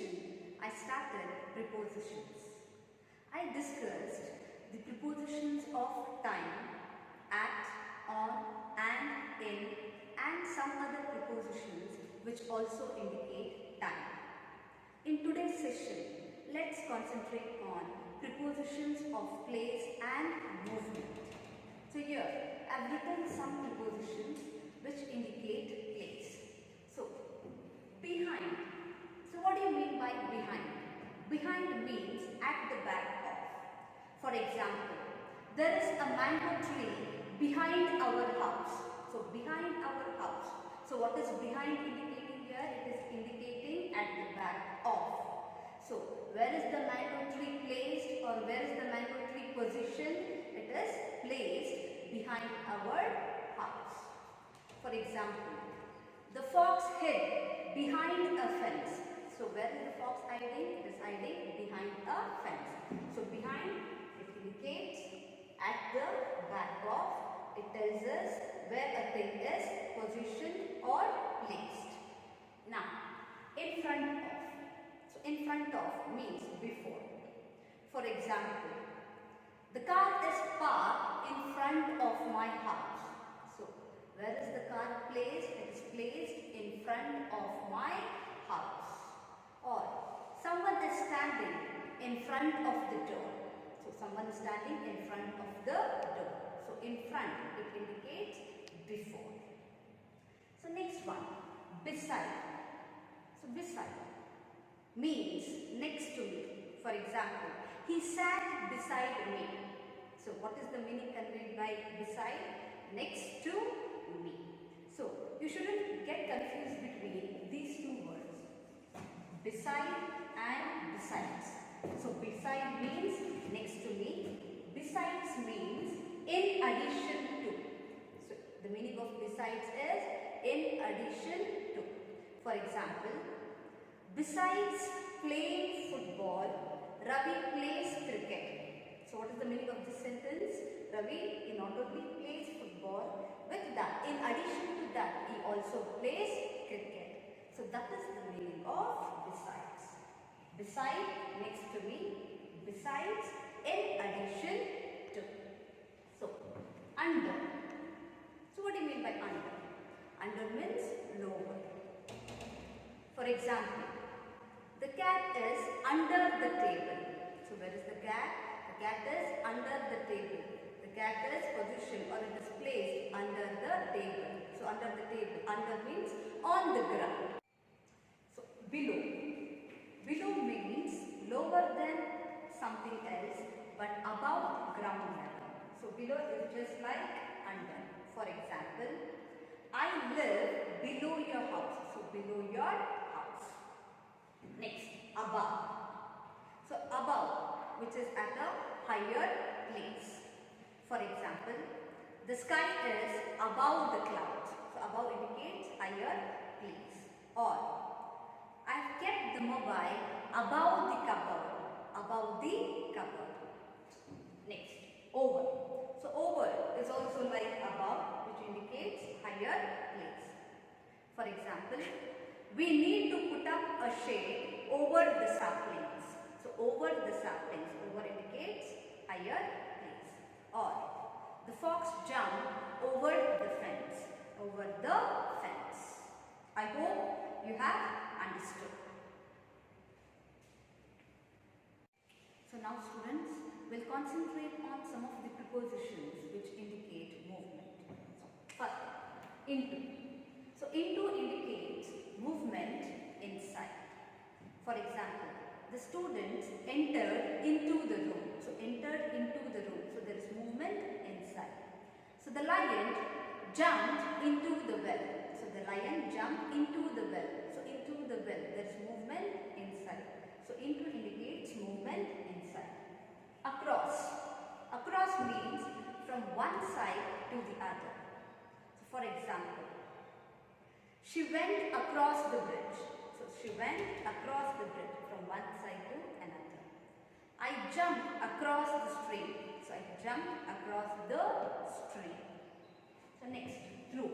session, I started prepositions. I discussed the prepositions of time, at, on, and, in, and some other prepositions which also indicate time. In today's session, let's concentrate on prepositions of place and movement. So here, I have written some prepositions which indicate place. So, behind. So what do you mean by behind? Behind means at the back of. For example, there is a mango tree behind our house. So behind our house. So what is behind indicating here? It is indicating at the back of. So where is the mango tree placed or where is the mango tree positioned? It is placed behind our house. For example, the fox hid behind a fence. So where is the fox hiding? It is hiding behind a fence. So behind, it indicates at the back of. It tells us where a thing is positioned or placed. Now, in front of. So in front of means before. For example, the car is parked in front of my house. So where is the car placed? It is placed in front of my house. Or someone is standing in front of the door. So someone is standing in front of the door. So in front, it indicates before. So next one, beside. So beside means next to me. For example, he sat beside me. So what is the meaning conveyed by beside? Next to me. So you shouldn't get confused between these two words, beside and besides. So beside means next to me, besides means in addition to. So the meaning of besides is in addition to. For example, besides playing football, Ravi plays cricket. So what is the meaning of this sentence? Ravi not only plays football, with that, in addition to that, he also plays cricket. So that is the meaning of besides. Beside, next to me, besides, in addition to. So, under. So what do you mean by under? Under means lower. For example, the cat is under the table. So where is the cat? The cat is under the table. The cat is positioned or it is placed under the table. So under the table. Under means on the ground. So below. Below means lower than something else but above ground level. So below is just like under. For example, I live below your house. So below your house. Next, above. So above, which is at a higher place. For example, the sky is above the clouds. So above indicates higher place. Or I have kept the mobile above the cupboard. Above the cupboard. Next, over. So over is also like above, which indicates higher place. For example, we need to put up a shade over the saplings. So over the saplings, over indicates higher place. Or the fox jumped over the fence. Over the fence. I hope you have understood. So now students, will concentrate on some of the prepositions which indicate movement. So first, into. So into indicates movement inside. For example, the students entered into the room. So entered into the room. So there is movement inside. So the lion jumped into the well. So the lion jumped into the well. So into the well, there is movement inside. So into indicates movement inside. Across. Across means from one side to the other. So for example, she went across the bridge. So she went across the bridge from one side to another. I jumped across the stream. So I jumped across the stream. So next, through.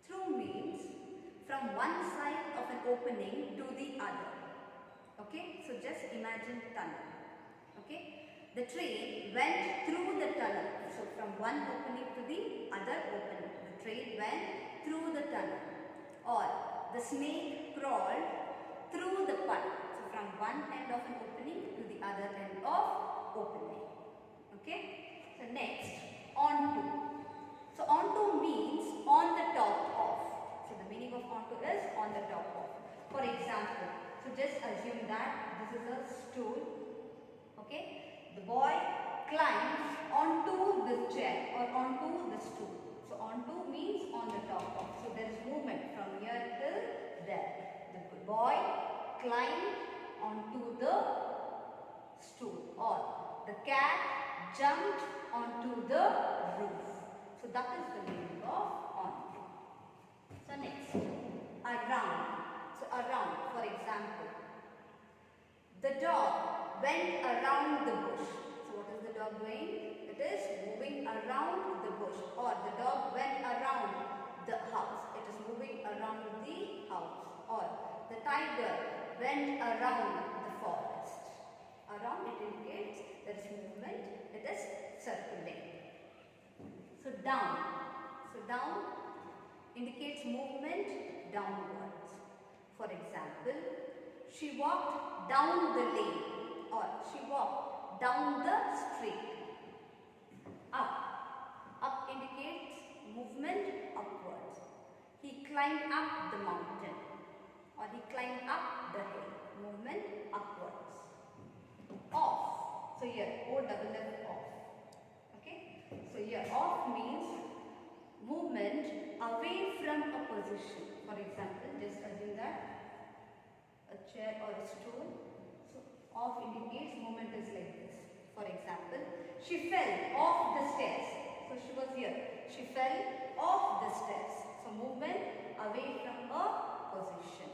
Through means from one side of an opening to the other. Okay, so just imagine tunnel. Okay, the train went through the tunnel. So from one opening to the other opening, the train went through the tunnel. Or the snake crawled through the pipe. So from one end of an opening to the other end of opening. Okay, so next, onto. So onto means on the top of. So the meaning of onto is on the top of. For example, so just assume that this is a stool. Okay, the boy climbs onto this chair or onto the stool. So onto means on the top of. So there is movement from here till there. The boy climbed onto the stool, or the cat jumped onto the roof. So that is the meaning of onto. So next, around. So around, for example, the dog went around the bush. So what is the dog doing? It is moving around the bush, or the dog went around the house. It is moving around the house. Or the tiger went around the forest. Around, it indicates there is movement. It is circling. So down. So down indicates movement downwards. For example, she walked down the lane, or she walked down the street. Up. Up indicates movement upwards. He climbed up the mountain, or he climbed up the hill. Movement upwards. Off. So here, O-double-F off. Okay. So here, off means movement away from a position. For example, just assume that a chair or a stool. So off indicates movement is like this. For example, she fell off the stairs. So she was here. She fell off the stairs. So movement away from a position.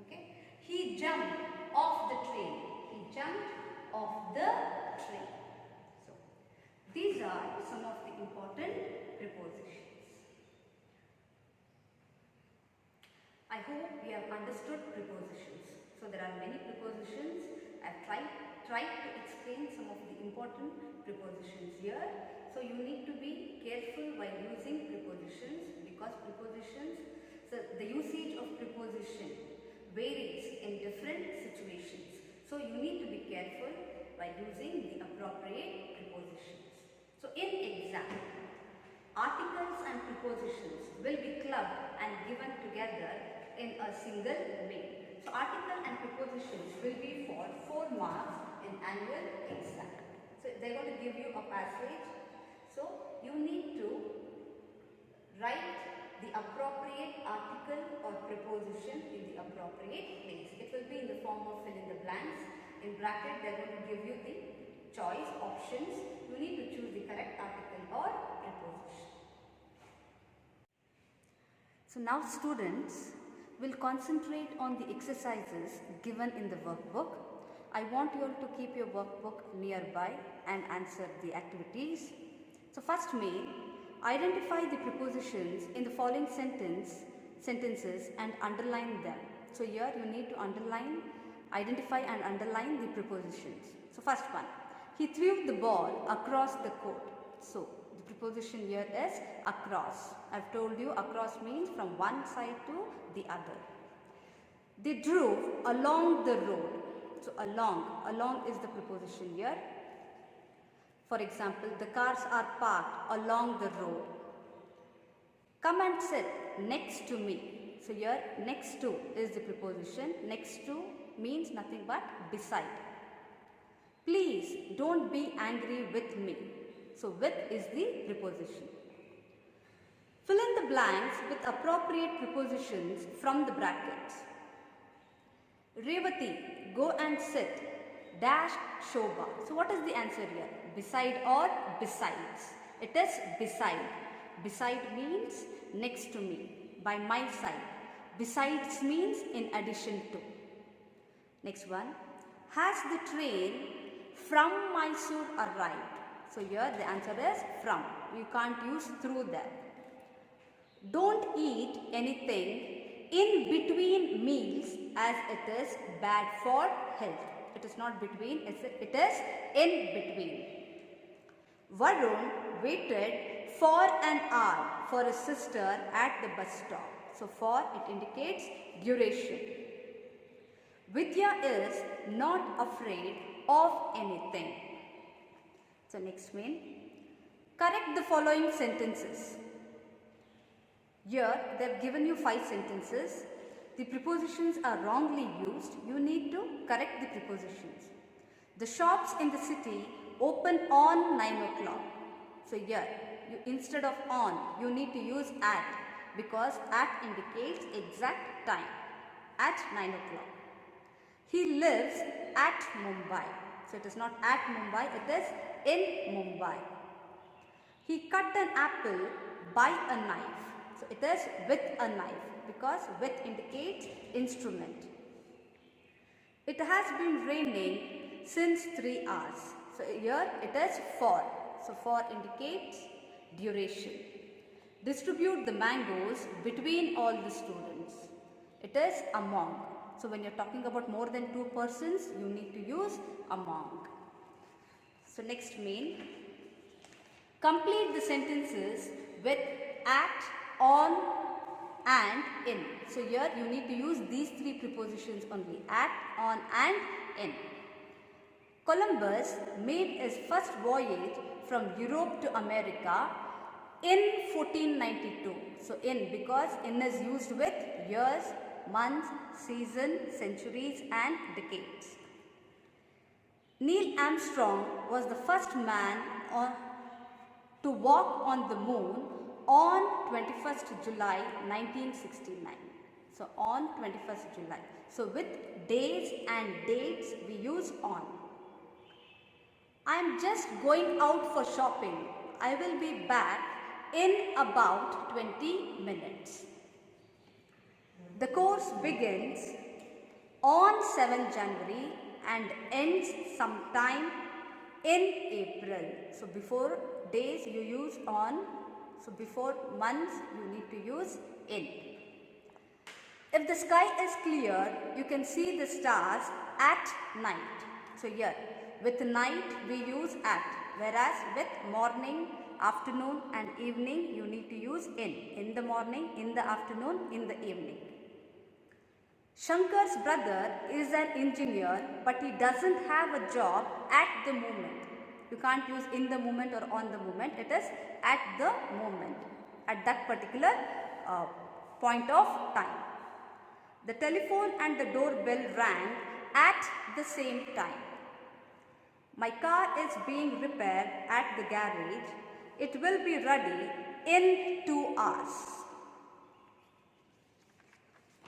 Okay. He jumped off the train. He jumped off the train. So these are some of the important prepositions. I hope we have understood prepositions. So there are many prepositions. I have tried to explain some of the important prepositions here. So you need to be careful while using prepositions, because prepositions, so the usage of preposition varies in different situations. So you need to be careful by using the appropriate prepositions. So in exam, articles and prepositions will be clubbed and given together in a single way. So article and prepositions will be for 4 marks in annual exam. So they are going to give you a passage. So you need to write the appropriate article or preposition in the appropriate place. It will be in the form of fill in the blanks. In bracket, they are going to give you the choice options. You need to choose the correct article or preposition. So now students will concentrate on the exercises given in the workbook. I want you all to keep your workbook nearby and answer the activities. So first main, identify the prepositions in the following sentences and underline them. So here you need to identify and underline the prepositions. So first one, he threw the ball across the court. So the preposition here is across. I have told you across means from one side to the other. They drove along the road. So along is the preposition here. For example, the cars are parked along the road. Come and sit next to me. So here next to is the preposition. Next to means nothing but beside. Please don't be angry with me. So with is the preposition. Fill in the blanks with appropriate prepositions from the brackets. Revati, go and sit. Dash Shobha. So what is the answer here? Beside or besides? It is beside. Beside means next to me, by my side. Besides means in addition to. Next one. Has the train from Mysore arrived? So here the answer is from. You can't use through there. Don't eat anything in between meals as it is bad for health. It is not between, it is in between. Varun waited for an hour for his sister at the bus stop. So for it indicates duration. Vidya is not afraid of anything. So next main. Correct the following sentences. Here they have given you 5 sentences. The prepositions are wrongly used. You need to correct the prepositions. The shops in the city open on 9 o'clock. So here, instead of on, you need to use at, because at indicates exact time, at 9 o'clock. He lives at Mumbai. So it is not at Mumbai, it is in Mumbai. He cut an apple by a knife. So it is with a knife, because with indicates instrument. It has been raining since 3 hours. So here it is for. So for indicates duration. Distribute the mangoes between all the students. It is among. So when you are talking about more than 2 persons, you need to use among. So next main. Complete the sentences with at, on and in. So here you need to use these 3 prepositions only, at, on and in. Columbus made his first voyage from Europe to America in 1492. So in, because in is used with years, months, season, centuries and decades. Neil Armstrong was the first man to walk on the moon on 21st July 1969. So on 21st July. So with days and dates we use on. I am just going out for shopping. I will be back in about 20 minutes. The course begins on 7 January and ends sometime in April. So before days you use on. So before months you need to use in. If the sky is clear, you can see the stars at night. So here with night we use at, whereas with morning, afternoon and evening you need to use in. In the morning, in the afternoon, in the evening. Shankar's brother is an engineer, but he doesn't have a job at the moment. You can't use in the moment or on the moment. It is at the moment, at that particular point of time. The telephone and the doorbell rang at the same time. My car is being repaired at the garage. It will be ready in 2 hours.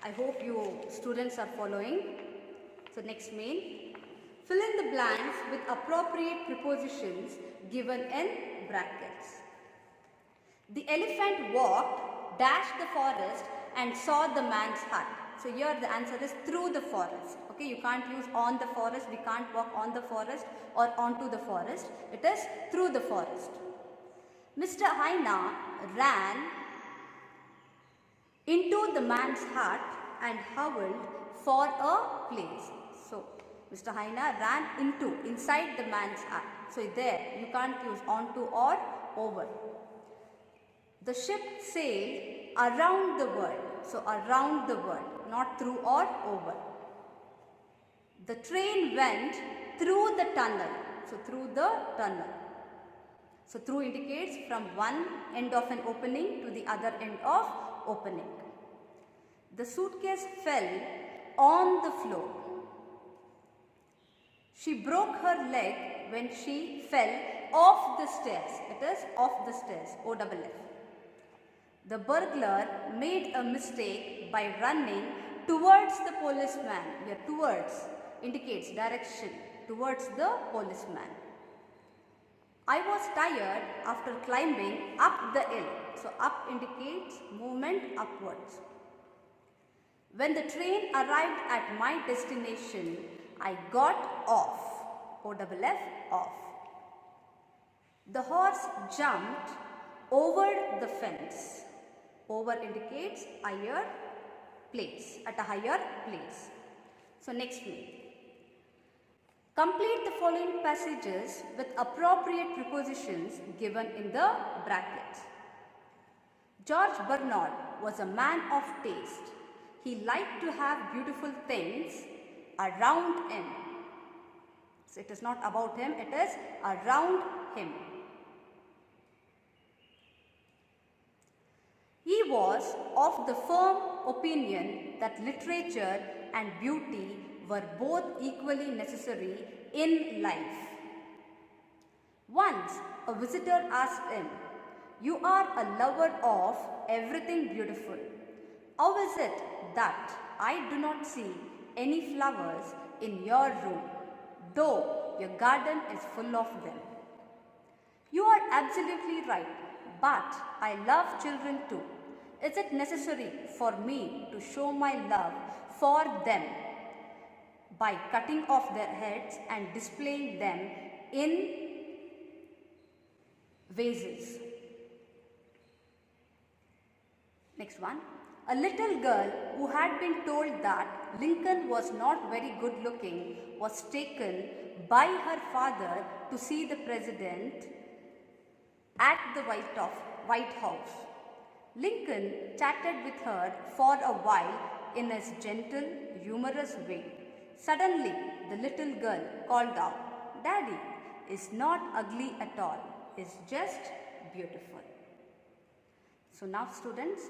I hope you students are following. So next main. Fill in the blanks with appropriate prepositions given in brackets. The elephant walked, dashed the forest and saw the man's hut. So here the answer is through the forest. Okay, you can't use on the forest. We can't walk on the forest or onto the forest. It is through the forest. Mr. Haina ran into the man's hut and howled for a place. So Mr. Haina ran inside the man's hut. So there you can't use onto or over. The ship sailed around the world. So around the world, not through or over. The train went through the tunnel. So through the tunnel. So through indicates from one end of an opening to the other end of opening. The suitcase fell on the floor. She broke her leg when she fell off the stairs. It is off the stairs, O-double-F. The burglar made a mistake by running towards the policeman. Here towards indicates direction, towards the policeman. I was tired after climbing up the hill. So up indicates movement upwards. When the train arrived at my destination, I got off. O-double-F, off. The horse jumped over the fence. Over indicates higher place, at a higher place. So next one. Complete the following passages with appropriate prepositions given in the brackets. George Bernard was a man of taste. He liked to have beautiful things around him. So it is not about him, it is around him. He was of the firm opinion that literature and beauty were both equally necessary in life. Once a visitor asked him, "You are a lover of everything beautiful. How is it that I do not see any flowers in your room, though your garden is full of them?" "You are absolutely right, but I love children too. Is it necessary for me to show my love for them by cutting off their heads and displaying them in vases?" Next one. A little girl who had been told that Lincoln was not very good looking was taken by her father to see the president at the White House. Lincoln chatted with her for a while in his gentle, humorous way. Suddenly, the little girl called out, "Daddy is not ugly at all, he's just beautiful." So now students,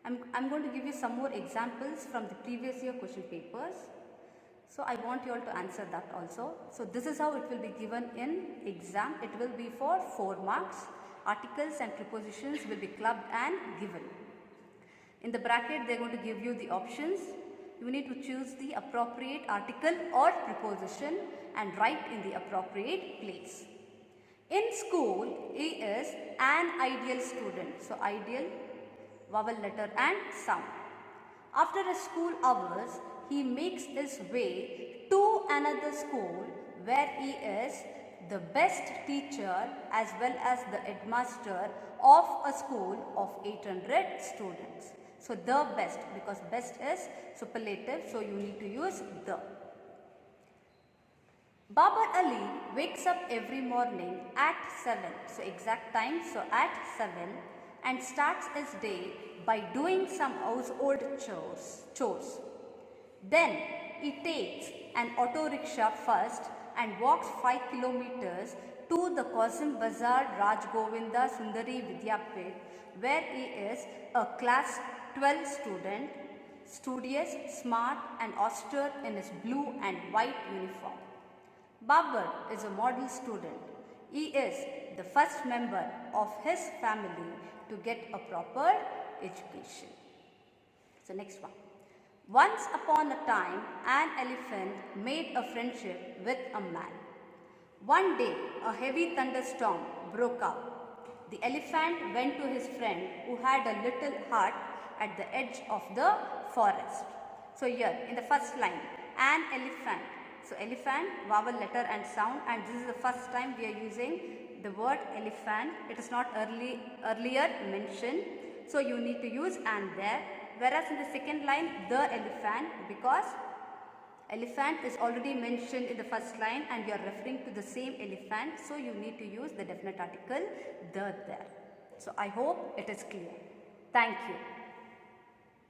I'm going to give you some more examples from the previous year question papers. So I want you all to answer that also. So this is how it will be given in exam. It will be for 4 marks. Articles and prepositions will be clubbed and given. In the bracket, they are going to give you the options. You need to choose the appropriate article or preposition and write in the appropriate place. In school, he is an ideal student. So ideal, vowel, letter and sound. After his school hours, he makes his way to another school where he is the best teacher as well as the headmaster of a school of 800 students. So the best, because best is superlative, so you need to use the. Babar Ali wakes up every morning at 7. So exact time, so at 7, and starts his day by doing some household chores. Then he takes an auto rickshaw first and walks 5 kilometers to the Qasim Bazar Raj Govinda Sundari Vidyapit, where he is a class 12 student, studious, smart and austere in his blue and white uniform. Babar is a model student. He is the first member of his family to get a proper education. So next one. Once upon a time, an elephant made a friendship with a man. One day, a heavy thunderstorm broke out. The elephant went to his friend who had a little hut at the edge of the forest. So here, in the first line, an elephant. So elephant, vowel, letter and sound, and this is the first time we are using the word elephant. It is not earlier mentioned. So you need to use "and" there. Whereas in the second line, the elephant, because elephant is already mentioned in the first line and you are referring to the same elephant. So you need to use the definite article the there. So I hope it is clear. Thank you.